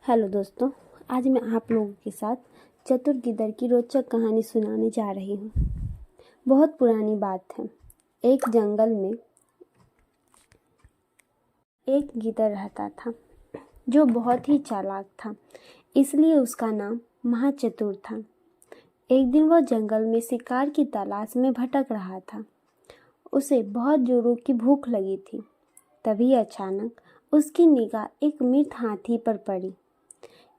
Hello दोस्तों, आज मैं आप लोगों के साथ चतुर गिद्दर की रोचक कहानी सुनाने जा रही हूँ। बहुत पुरानी बात है। एक जंगल में एक गिद्दर रहता था जो बहुत ही चालाक था, इसलिए उसका नाम महाचतुर था। एक दिन वह जंगल में शिकार की तलाश में भटक रहा था। उसे बहुत जोरों की भूख लगी थी। तभी अचानक उसकी निगाह एक मृत हाथी पर पड़ी।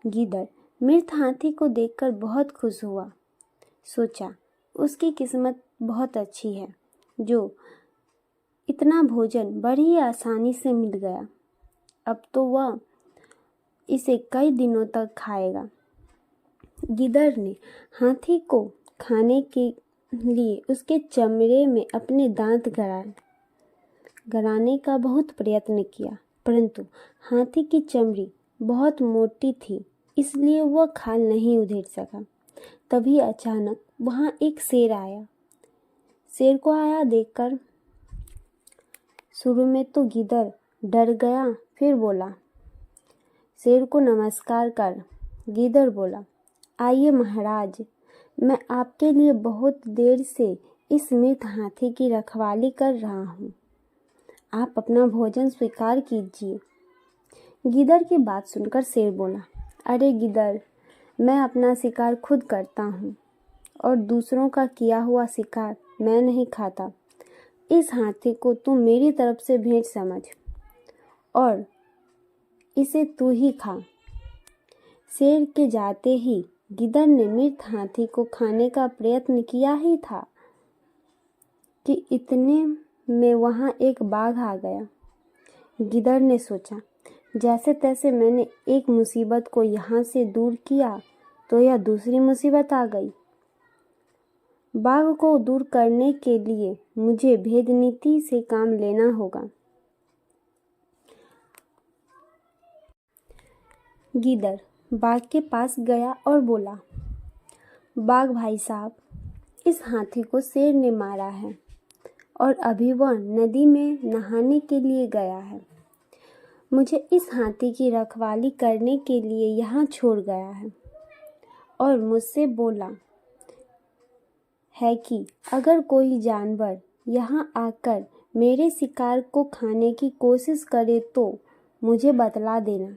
गिद्दर मृत हाथी को देखकर बहुत खुश हुआ। सोचा, उसकी किस्मत बहुत अच्छी है जो इतना भोजन बड़ी आसानी से मिल गया। अब तो वह इसे कई दिनों तक खाएगा। गिद्दर ने हाथी को खाने के लिए उसके चमड़े में अपने दांत गड़ाने का बहुत प्रयत्न किया, परंतु हाथी की चमड़ी बहुत मोटी थी, इसलिए वह खाल नहीं उधेड़ सका। तभी अचानक वहां एक शेर आया। शेर को आया देखकर शुरू में तो गिद्दर डर गया, फिर बोला, शेर को नमस्कार कर गिद्दर बोला, आइए महाराज, मैं आपके लिए बहुत देर से इस मृत हाथी की रखवाली कर रहा हूँ। आप अपना भोजन स्वीकार कीजिए। गिद्दर की बात सुनकर शेर बोला, अरे गिद्दर, मैं अपना शिकार खुद करता हूँ और दूसरों का किया हुआ शिकार मैं नहीं खाता। इस हाथी को तू मेरी तरफ से भेंट समझ और इसे तू ही खा। शेर के जाते ही गिद्दर ने मृत हाथी को खाने का प्रयत्न किया ही था कि इतने में वहाँ एक बाघ आ गया। गिद्दर ने सोचा, जैसे तैसे मैंने एक मुसीबत को यहाँ से दूर किया तो यह दूसरी मुसीबत आ गई। बाघ को दूर करने के लिए मुझे भेद नीति से काम लेना होगा। गिद्दर बाघ के पास गया और बोला, बाघ भाई साहब, इस हाथी को शेर ने मारा है और अभी वह नदी में नहाने के लिए गया है। मुझे इस हाथी की रखवाली करने के लिए यहाँ छोड़ गया है और मुझसे बोला है कि अगर कोई जानवर यहाँ आकर मेरे शिकार को खाने की कोशिश करे तो मुझे बतला देना।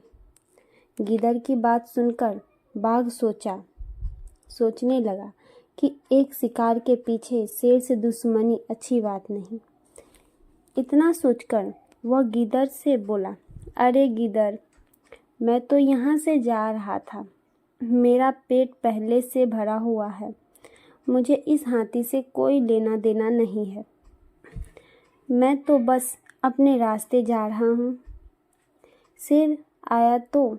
गिद्दर की बात सुनकर बाघ सोचने लगा कि एक शिकार के पीछे शेर से दुश्मनी अच्छी बात नहीं। इतना सोचकर वह गिद्दर से बोला, अरे गिद्दर, मैं तो यहाँ से जा रहा था। मेरा पेट पहले से भरा हुआ है। मुझे इस हाथी से कोई लेना देना नहीं है। मैं तो बस अपने रास्ते जा रहा हूँ। शेर आया तो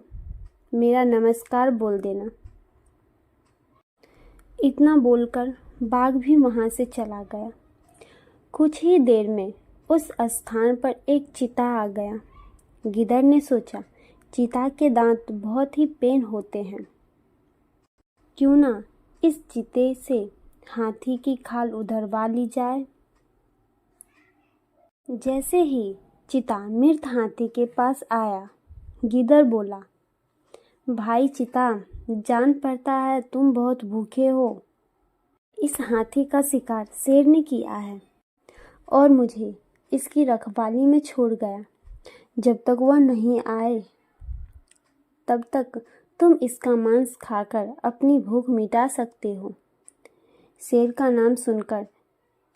मेरा नमस्कार बोल देना। इतना बोलकर बाघ भी वहाँ से चला गया। कुछ ही देर में उस स्थान पर एक चीता आ गया। गिद्दर ने सोचा, चीता के दांत बहुत ही पेन होते हैं। क्यों ना इस चीते से हाथी की खाल उधरवा ली जाए। जैसे ही चीता मृत हाथी के पास आया, गिद्दर बोला, भाई चीता, जान पड़ता है तुम बहुत भूखे हो। इस हाथी का शिकार शेर ने किया है और मुझे इसकी रखवाली में छोड़ गया। जब तक वह नहीं आए तब तक तुम इसका मांस खाकर अपनी भूख मिटा सकते हो। शेर का नाम सुनकर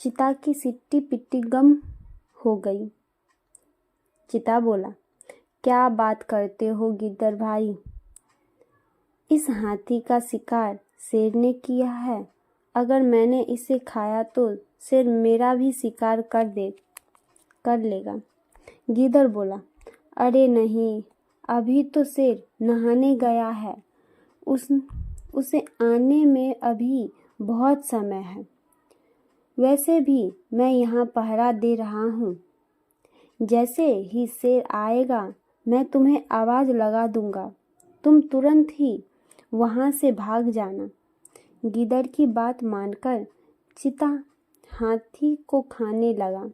चीता की सिट्टी पिट्टी गम हो गई। चीता बोला, क्या बात करते हो गिद्दर भाई, इस हाथी का शिकार शेर ने किया है। अगर मैंने इसे खाया तो शेर मेरा भी शिकार कर लेगा। गिद्दर बोला, अरे नहीं, अभी तो शेर नहाने गया है। उसे आने में अभी बहुत समय है। वैसे भी मैं यहाँ पहरा दे रहा हूँ। जैसे ही शेर आएगा मैं तुम्हें आवाज़ लगा दूंगा। तुम तुरंत ही वहाँ से भाग जाना। गिद्दर की बात मानकर चीता हाथी को खाने लगा।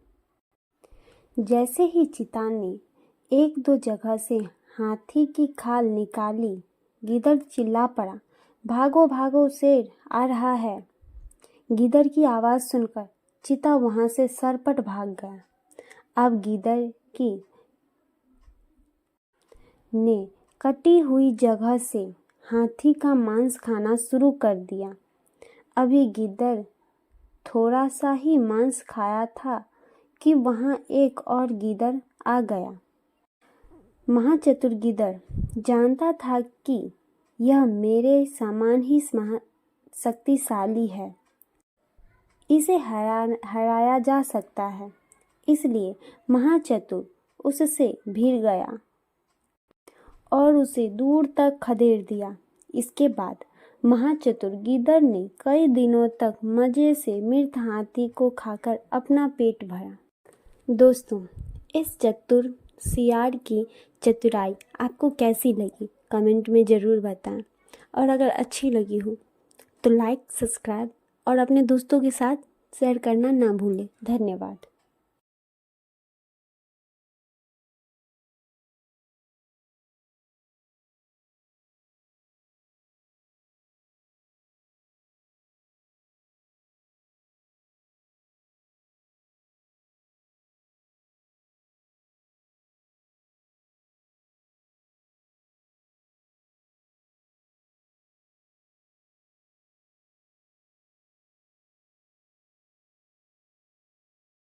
जैसे ही चीता ने एक दो जगह से हाथी की खाल निकाली, गीदड़ चिल्ला पड़ा, भागो भागो, शेर आ रहा है। गीदड़ की आवाज़ सुनकर चीता वहाँ से सरपट भाग गया। अब गीदड़ की ने कटी हुई जगह से हाथी का मांस खाना शुरू कर दिया। अभी गीदड़ थोड़ा सा ही मांस खाया था कि वहाँ एक और गीदड़ आ गया। महाचतुर गीदड़ जानता था कि यह मेरे समान ही शक्तिशाली है, इसे हराया जा सकता है। इसलिए महाचतुर उससे भिड़ गया और उसे दूर तक खदेड़ दिया। इसके बाद महाचतुर गीदड़ ने कई दिनों तक मज़े से मृत हाथी को खाकर अपना पेट भरा। दोस्तों, इस चतुर सियार की चतुराई आपको कैसी लगी कमेंट में ज़रूर बताएं, और अगर अच्छी लगी हो तो लाइक, सब्सक्राइब और अपने दोस्तों के साथ शेयर करना ना भूलें। धन्यवाद।